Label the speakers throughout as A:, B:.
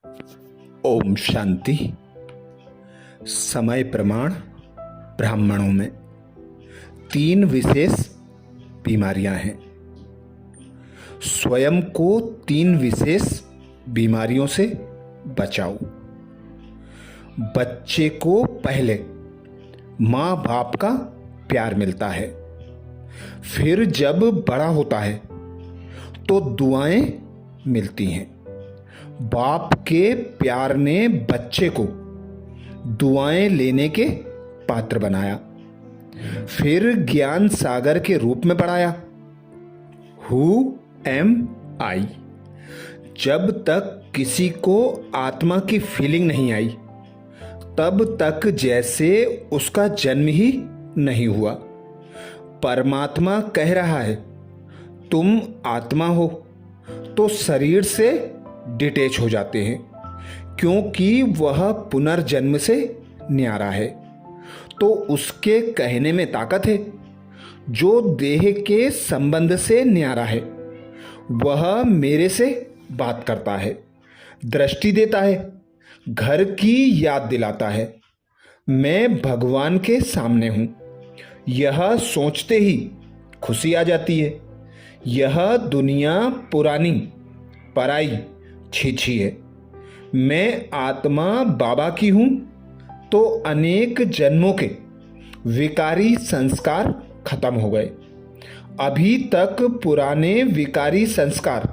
A: ओम शांति। समय प्रमाण ब्राह्मणों में 3 विशेष बीमारियां हैं। स्वयं को 3 विशेष बीमारियों से बचाओ। बच्चे को पहले माँ बाप का प्यार मिलता है, फिर जब बड़ा होता है तो दुआएं मिलती हैं। बाप के प्यार ने बच्चे को दुआएं लेने के पात्र बनाया, फिर ज्ञान सागर के रूप में पढ़ाया। हु एम आई। जब तक किसी को आत्मा की फीलिंग नहीं आई, तब तक जैसे उसका जन्म ही नहीं हुआ। परमात्मा कह रहा है तुम आत्मा हो, तो शरीर से डिटैच हो जाते हैं, क्योंकि वह पुनर्जन्म से न्यारा है। तो उसके कहने में ताकत है। जो देह के संबंध से न्यारा है वह मेरे से बात करता है, दृष्टि देता है, घर की याद दिलाता है। मैं भगवान के सामने हूं, यह सोचते ही खुशी आ जाती है। यह दुनिया पुरानी पराई छीछी है। मैं आत्मा बाबा की हूं, तो अनेक जन्मों के विकारी संस्कार खत्म हो गए। अभी तक पुराने विकारी संस्कार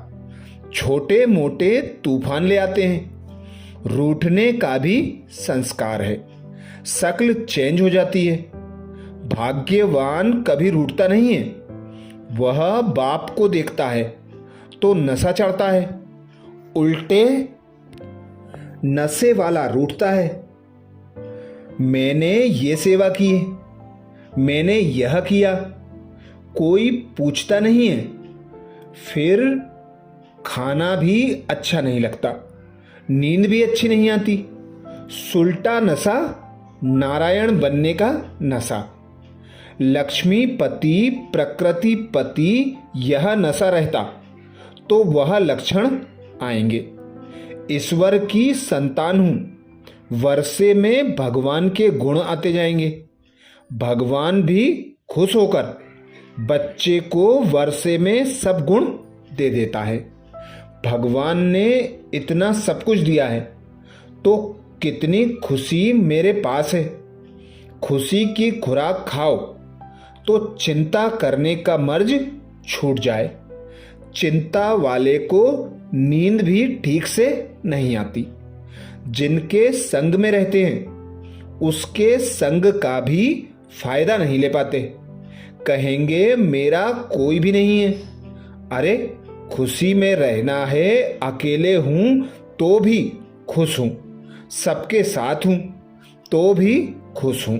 A: छोटे मोटे तूफान ले आते हैं। रूठने का भी संस्कार है, शक्ल चेंज हो जाती है। भाग्यवान कभी रूठता नहीं है। वह बाप को देखता है तो नशा चढ़ता है, उल्टे नशे वाला रूठता है। मैंने ये सेवा की है, मैंने यह किया, कोई पूछता नहीं है। फिर खाना भी अच्छा नहीं लगता, नींद भी अच्छी नहीं आती। सुलटा नशा नारायण बनने का नशा। लक्ष्मीपति प्रकृतिपति यह नशा रहता तो वह लक्षण आएंगे। ईश्वर की संतान हूं, वर्षे में भगवान के गुण आते जाएंगे। भगवान भी खुश होकर बच्चे को वर्षे में सब गुण दे देता है। भगवान ने इतना सब कुछ दिया है तो कितनी खुशी मेरे पास है। खुशी की खुराक खाओ तो चिंता करने का मर्ज छूट जाए। चिंता वाले को नींद भी ठीक से नहीं आती। जिनके संग में रहते हैं उसके संग का भी फायदा नहीं ले पाते। कहेंगे मेरा कोई भी नहीं है। अरे खुशी में रहना है, अकेले हूं तो भी खुश हूं, सबके साथ हूं तो भी खुश हूं।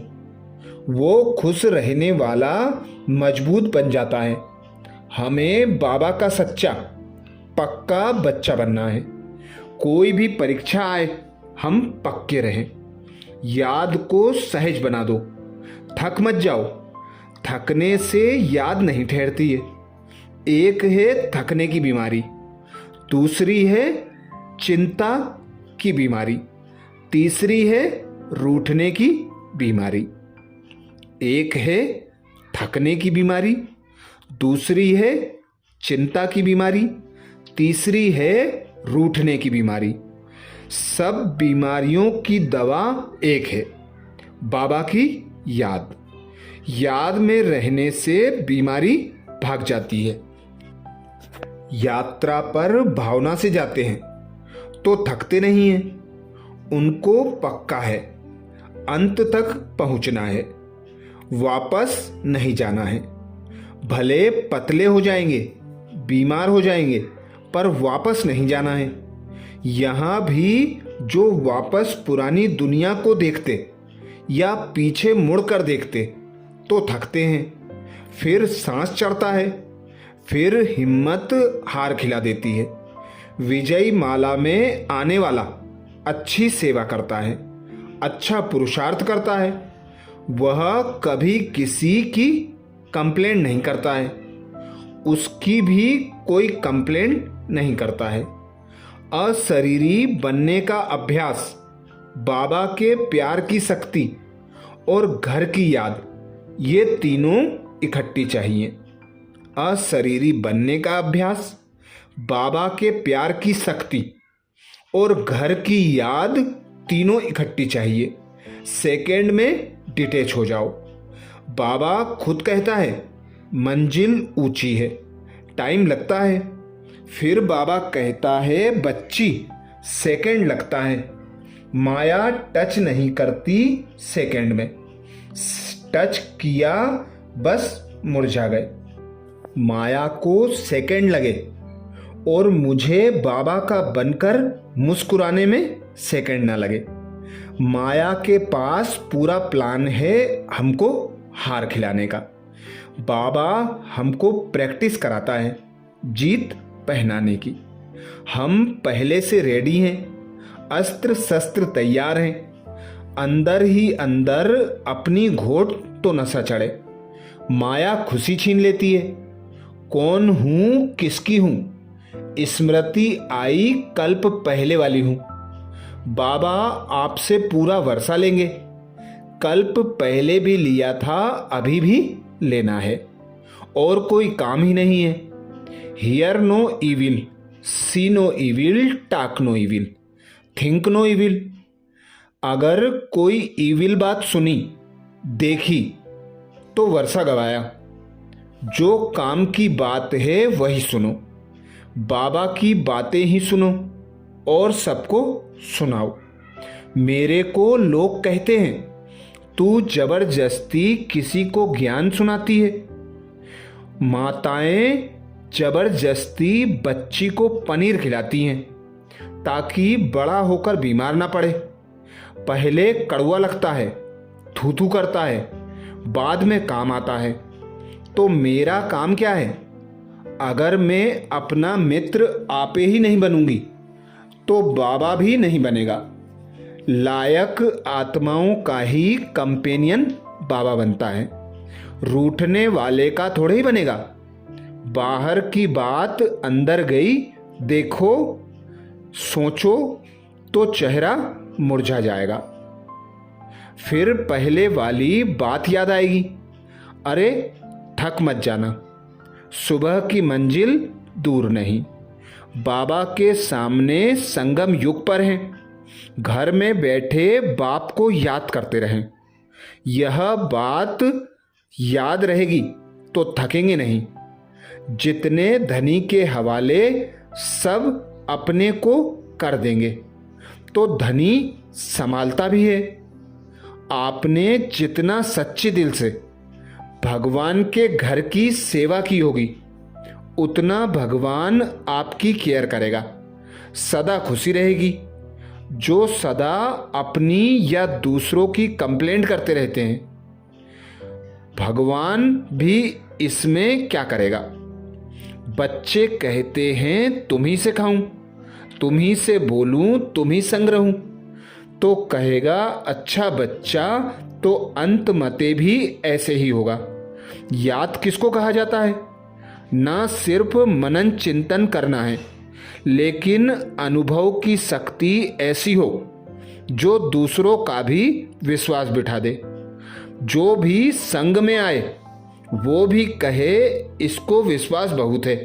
A: वो खुश रहने वाला मजबूत बन जाता है। हमें बाबा का सच्चा पक्का बच्चा बनना है। कोई भी परीक्षा आए हम पक्के रहें। याद को सहज बना दो, थक मत जाओ। थकने से याद नहीं ठहरती है। एक है थकने की बीमारी, दूसरी है चिंता की बीमारी, तीसरी है रूठने की बीमारी। एक है थकने की बीमारी, दूसरी है चिंता की बीमारी, तीसरी है रूठने की बीमारी। सब बीमारियों की दवा एक है, बाबा की याद। याद में रहने से बीमारी भाग जाती है। यात्रा पर भावना से जाते हैं तो थकते नहीं हैं। उनको पक्का है अंत तक पहुंचना है, वापस नहीं जाना है। भले पतले हो जाएंगे, बीमार हो जाएंगे, पर वापस नहीं जाना है। यहां भी जो वापस पुरानी दुनिया को देखते या पीछे मुड़कर देखते तो थकते हैं। फिर सांस चढ़ता है, फिर हिम्मत हार खिला देती है। विजयी माला में आने वाला अच्छी सेवा करता है, अच्छा पुरुषार्थ करता है। वह कभी किसी की कंप्लेंट नहीं करता है, उसकी भी कोई कंप्लेंट नहीं करता है। अशरीरी बनने का अभ्यास, बाबा के प्यार की शक्ति और घर की याद, ये तीनों इकट्ठी चाहिए। अशरीरी बनने का अभ्यास, बाबा के प्यार की शक्ति और घर की याद, तीनों इकट्ठी चाहिए। सेकंड में डिटेच हो जाओ। बाबा खुद कहता है मंजिल ऊंची है, टाइम लगता है। फिर बाबा कहता है बच्ची, सेकंड लगता है। माया टच नहीं करती सेकंड में, टच किया बस मुरझा गए। माया को सेकंड लगे और मुझे बाबा का बनकर मुस्कुराने में सेकंड ना लगे। माया के पास पूरा प्लान है हमको हार खिलाने का। बाबा हमको प्रैक्टिस कराता है जीत पहनाने की। हम पहले से रेडी हैं, अस्त्र शस्त्र तैयार हैं। अंदर ही अंदर अपनी घोट तो नशा चढ़े। माया खुशी छीन लेती है। कौन हूं, किसकी हूं? स्मृति आई कल्प पहले वाली हूं। बाबा आपसे पूरा वर्षा लेंगे। कल्प पहले भी लिया था, अभी भी लेना है। और कोई काम ही नहीं है। Hear no evil, see no evil, talk no evil, think no evil. अगर कोई इविल बात सुनी, देखी, तो वर्षा गवाया। जो काम की बात है वही सुनो। बाबा की बातें ही सुनो और सबको सुनाओ। मेरे को लोग कहते हैं तू जबरदस्ती किसी को ज्ञान सुनाती है। माताएं जबरदस्ती बच्ची को पनीर खिलाती हैं ताकि बड़ा होकर बीमार ना पड़े। पहले कड़वा लगता है, थू करता है, बाद में काम आता है। तो मेरा काम क्या है? अगर मैं अपना मित्र आपे ही नहीं बनूंगी तो बाबा भी नहीं बनेगा। लायक आत्माओं का ही कंपेनियन बाबा बनता है, रूठने वाले का थोड़े ही बनेगा। बाहर की बात अंदर गई, देखो सोचो तो चेहरा मुरझा जाएगा। फिर पहले वाली बात याद आएगी, अरे थक मत जाना, सुबह की मंजिल दूर नहीं। बाबा के सामने संगम युग पर हैं। घर में बैठे बाप को याद करते रहें। यह बात याद रहेगी तो थकेंगे नहीं। जितने धनी के हवाले सब अपने को कर देंगे तो धनी संभालता भी है। आपने जितना सच्चे दिल से भगवान के घर की सेवा की होगी, उतना भगवान आपकी केयर करेगा, सदा खुशी रहेगी। जो सदा अपनी या दूसरों की कंप्लेंट करते रहते हैं, भगवान भी इसमें क्या करेगा? बच्चे कहते हैं तुम ही से खाऊं, तुम ही से बोलूं, तुम ही संग रहूं, तो कहेगा अच्छा बच्चा तो अंत मते भी ऐसे ही होगा। याद किसको कहा जाता है? ना सिर्फ मनन चिंतन करना है, लेकिन अनुभव की शक्ति ऐसी हो जो दूसरों का भी विश्वास बिठा दे। जो भी संग में आए वो भी कहे इसको विश्वास बहुत है,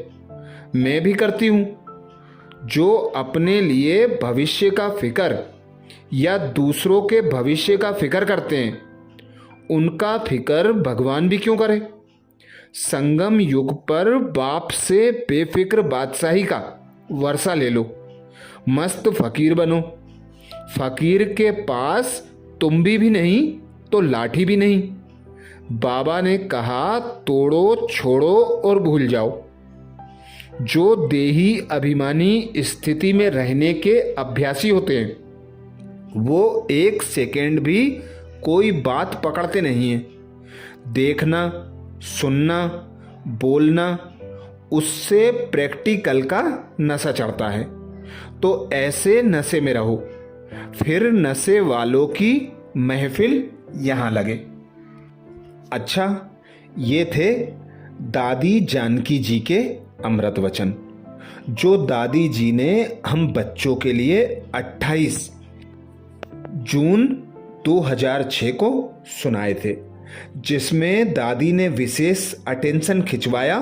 A: मैं भी करती हूँ। जो अपने लिए भविष्य का फिक्र या दूसरों के भविष्य का फिक्र करते हैं, उनका फिक्र भगवान भी क्यों करे? संगम युग पर बाप से बेफिक्र बादशाही का वर्षा ले लो, मस्त फकीर बनो। फकीर के पास तुम्बी भी नहीं तो लाठी भी नहीं। बाबा ने कहा तोड़ो, छोड़ो और भूल जाओ। जो देही अभिमानी स्थिति में रहने के अभ्यासी होते हैं, वो एक सेकेंड भी कोई बात पकड़ते नहीं हैं। देखना, सुनना, बोलना, उससे प्रैक्टिकल का नशा चढ़ता है। तो ऐसे नशे में रहो, फिर नशे वालों की महफिल यहाँ लगे। अच्छा, ये थे दादी जानकी जी के अमृत वचन, जो दादी जी ने हम बच्चों के लिए 28 जून 2006 को सुनाए थे, जिसमें दादी ने विशेष अटेंशन खिंचवाया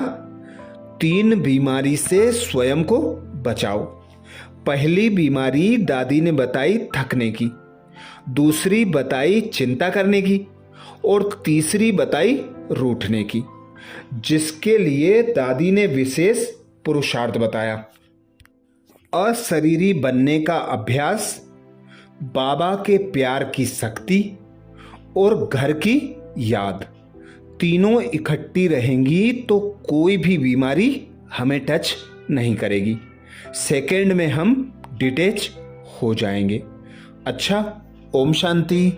A: 3 बीमारी से स्वयं को बचाओ। पहली बीमारी दादी ने बताई थकने की, दूसरी बताई चिंता करने की और तीसरी बताई रूठने की, जिसके लिए दादी ने विशेष पुरुषार्थ बताया। अशरीरी बनने का अभ्यास, बाबा के प्यार की शक्ति और घर की याद, तीनों इकट्ठी रहेंगी तो कोई भी बीमारी हमें टच नहीं करेगी। सेकंड में हम डिटैच हो जाएंगे। अच्छा, ओम शांति।